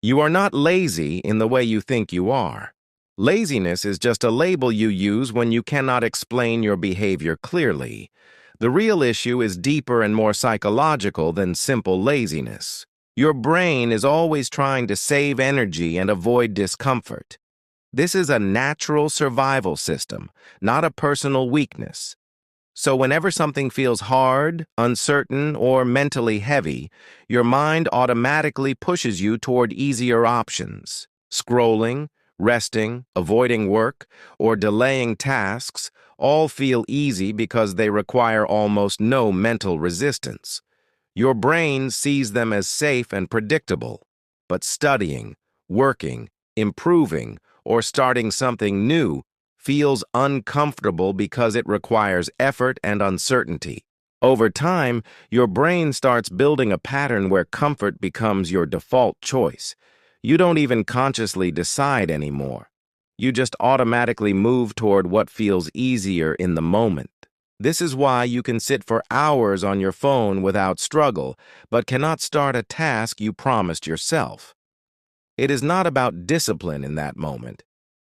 You are not lazy in the way you think you are. Laziness is just a label you use when you cannot explain your behavior clearly. The real issue is deeper and more psychological than simple laziness. Your brain is always trying to save energy and avoid discomfort. This is a natural survival system, not a personal weakness. So whenever something feels hard, uncertain, or mentally heavy, your mind automatically pushes you toward easier options. Scrolling, resting, avoiding work, or delaying tasks all feel easy because they require almost no mental resistance. Your brain sees them as safe and predictable, but studying, working, improving, or starting something new feels uncomfortable because it requires effort and uncertainty. Over time, your brain starts building a pattern where comfort becomes your default choice. You don't even consciously decide anymore. You just automatically move toward what feels easier in the moment. This is why you can sit for hours on your phone without struggle, but cannot start a task you promised yourself. It is not about discipline in that moment.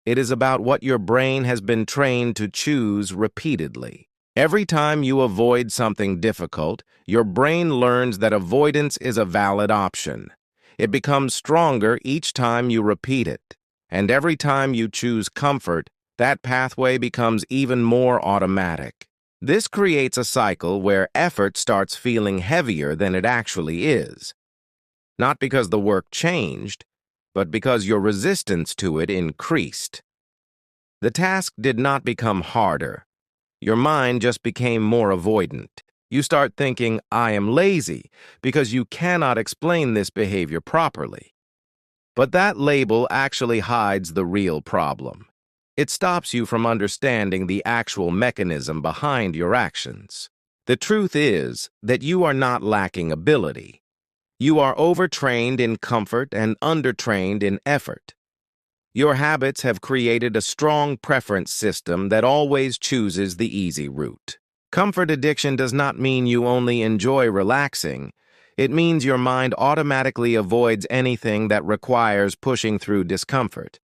It is about what your brain has been trained to choose repeatedly. Every time you avoid something difficult, your brain learns that avoidance is a valid option. It becomes stronger each time you repeat it. And every time you choose comfort, that pathway becomes even more automatic. This creates a cycle where effort starts feeling heavier than it actually is. Not because the work changed, but because your resistance to it increased. The task did not become harder. Your mind just became more avoidant. You start thinking, I am lazy, because you cannot explain this behavior properly. But that label actually hides the real problem. It stops you from understanding the actual mechanism behind your actions. The truth is that you are not lacking ability. You are overtrained in comfort and undertrained in effort. Your habits have created a strong preference system that always chooses the easy route. Comfort addiction does not mean you only enjoy relaxing. It means your mind automatically avoids anything that requires pushing through discomfort.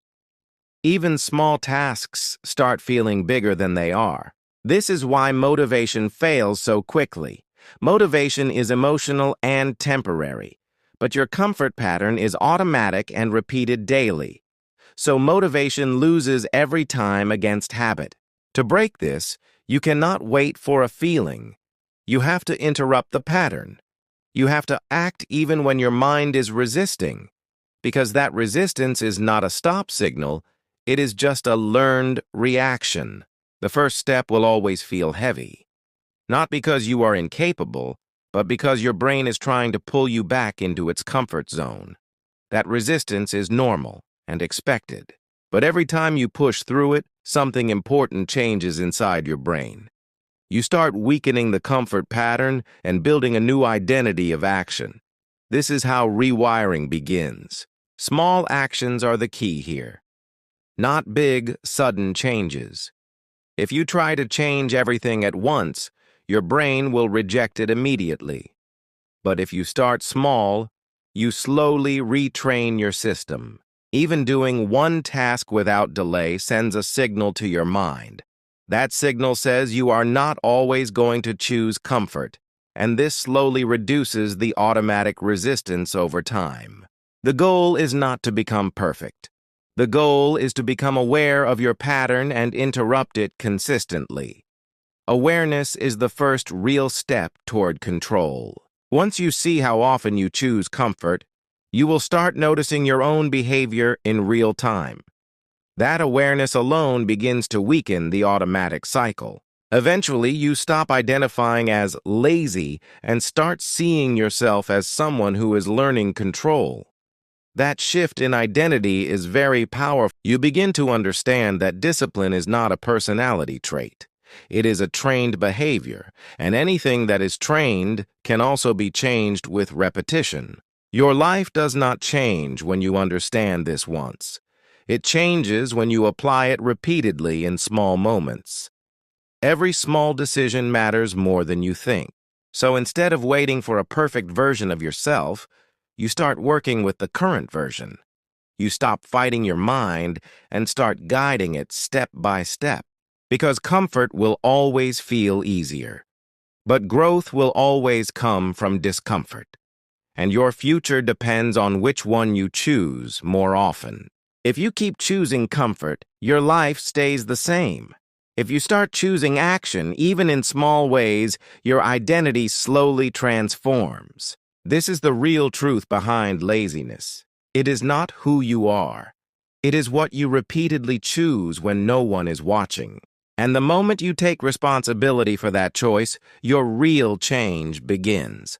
Even small tasks start feeling bigger than they are. This is why motivation fails so quickly. Motivation is emotional and temporary, but your comfort pattern is automatic and repeated daily. So motivation loses every time against habit. To break this, you cannot wait for a feeling. You have to interrupt the pattern. You have to act even when your mind is resisting, because that resistance is not a stop signal, it is just a learned reaction. The first step will always feel heavy. Not because you are incapable, but because your brain is trying to pull you back into its comfort zone. That resistance is normal and expected. But every time you push through it, something important changes inside your brain. You start weakening the comfort pattern and building a new identity of action. This is how rewiring begins. Small actions are the key here, not big, sudden changes. If you try to change everything at once, your brain will reject it immediately. But if you start small, you slowly retrain your system. Even doing one task without delay sends a signal to your mind. That signal says you are not always going to choose comfort, and this slowly reduces the automatic resistance over time. The goal is not to become perfect. The goal is to become aware of your pattern and interrupt it consistently. Awareness is the first real step toward control. Once you see how often you choose comfort, you will start noticing your own behavior in real time. That awareness alone begins to weaken the automatic cycle. Eventually, you stop identifying as lazy and start seeing yourself as someone who is learning control. That shift in identity is very powerful. You begin to understand that discipline is not a personality trait. It is a trained behavior, and anything that is trained can also be changed with repetition. Your life does not change when you understand this once. It changes when you apply it repeatedly in small moments. Every small decision matters more than you think. So instead of waiting for a perfect version of yourself, you start working with the current version. You stop fighting your mind and start guiding it step by step. Because comfort will always feel easier. But growth will always come from discomfort. And your future depends on which one you choose more often. If you keep choosing comfort, your life stays the same. If you start choosing action, even in small ways, your identity slowly transforms. This is the real truth behind laziness. It is not who you are. It is what you repeatedly choose when no one is watching. And the moment you take responsibility for that choice, your real change begins.